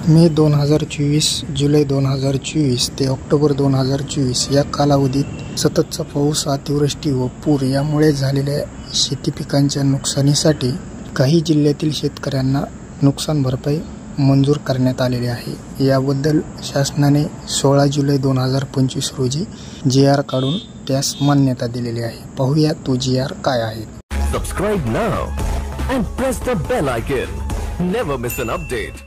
मे 2024, जुलै 2024 ते ऑक्टोबर 2024 या कालावधीत सततचा पाऊस, अतिवृष्टी व पूर यामुळे झालेल्या शेती पिकांच्या नुकसानीसाठी काही जिल्ह्यातील शेतकऱ्यांना नुकसान भरपाई मंजूर करण्यात आलेली आहे। याबद्दल शासनाने 16 जुलै 2025 रोजी GR काढून त्यास मान्यता दिलेली आहे। पाहूया तो GR काय आहे। Subscribe now and press the bell icon. Never miss an update.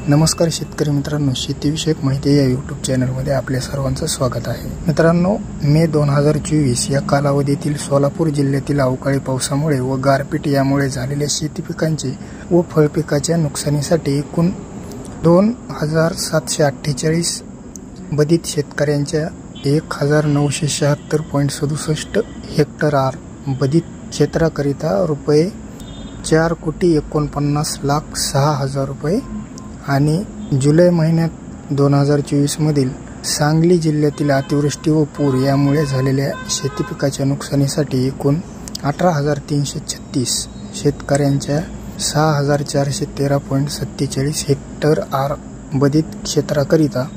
नमस्कार शेतकरी मित्रांनो, शेतीविषयक माहिती या YouTube चॅनलमध्ये आपल्या सर्वांचं स्वागत आहे। मित्रांनो, मे 2024 या कालावधीतील सोलापूर जिल्ह्यातील अवकाळी पावसामुळे व गारपीट यामुळे झालेल्या शेती पिकांचे व फळपिकाच्या नुकसानीसाठी एकूण 2748 बाधित शेतकऱ्यांच्या 1976.67 हेक्टर बाधित क्षेत्राकरिता रुपये 4,49,06,000 रुपये आणि जुलै महिन्यात 2024 मधील सांगली जिल्ह्यातील अतिवृष्टी व पूर यामुळे झालेल्या शेती पिकाच्या नुकसानीसाठी एकूण 18,336 शेतकऱ्यांच्या 6,413.47 हेक्टर बाधित क्षेत्राकरिता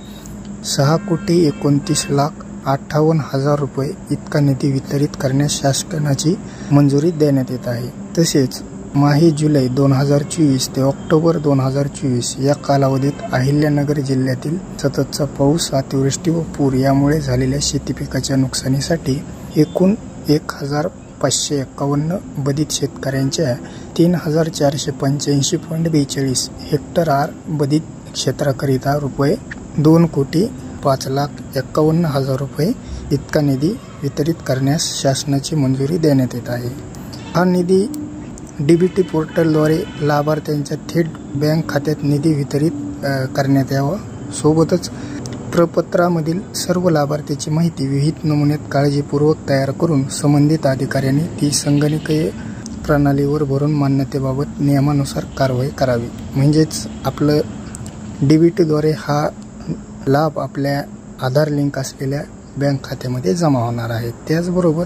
6,29,58,000 रुपये इतका निधी वितरित करण्यास शासनाची मंजुरी देण्यात येत आहे। तसेच माही जुलै 2024 ते ऑक्टोबर 2024 या कालावधीत अहिल्यानगर जिल्ह्यातील सततचा पाऊस, अतिवृष्टी व पूर यामुळे झालेल्या शेती पिकाच्या नुकसानीसाठी एकूण 1,551 बाधित शेतकऱ्यांच्या 3,485.42 हेक्टर बाधित क्षेत्राकरिता रुपये 2,05,51,000 रुपये इतका निधी वितरित करण्यास शासनाची मंजुरी देण्यात येत आहे। हा निधी DBT पोर्टलद्वारे लाभार्थ्यांच्या थेट बँक खात्यात निधी वितरित करण्यात यावा। सोबतच प्रपत्रामधील सर्व लाभार्थ्याची माहिती विहित नमुन्यात काळजीपूर्वक तयार करून संबंधित अधिकाऱ्यांनी ती संगणकीय प्रणालीवर भरून मान्यतेबाबत नियमानुसार कारवाई करावी। म्हणजेच आपलं DBT द्वारे हा लाभ आपल्या आधार लिंक असलेल्या बँक खात्यामध्ये जमा होणार आहे। त्याचबरोबर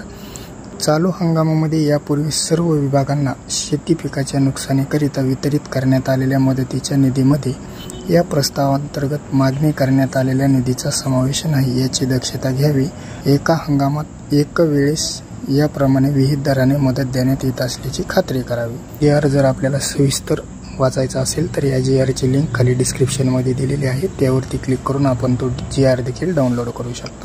चालू हंगामामध्ये यापूर्वी सर्व विभागांना शेती पिकाच्या नुकसानीकरिता वितरित करण्यात आलेल्या मदतीच्या निधीमध्ये या प्रस्तावांतर्गत मागणी करण्यात आलेल्या निधीचा समावेश नाही याची दक्षता घ्यावी। एका हंगामात एक वेळेस याप्रमाणे विहित दराने मदत देण्यात येत असल्याची खात्री करावी। GR जर आपल्याला सविस्तर वाचायचा असेल तर या GR ची लिंक खाली डिस्क्रिप्शन मध्ये दिलेली आहे, त्यावरती क्लिक करून आपण तो GR देखील डाउनलोड करू शकता।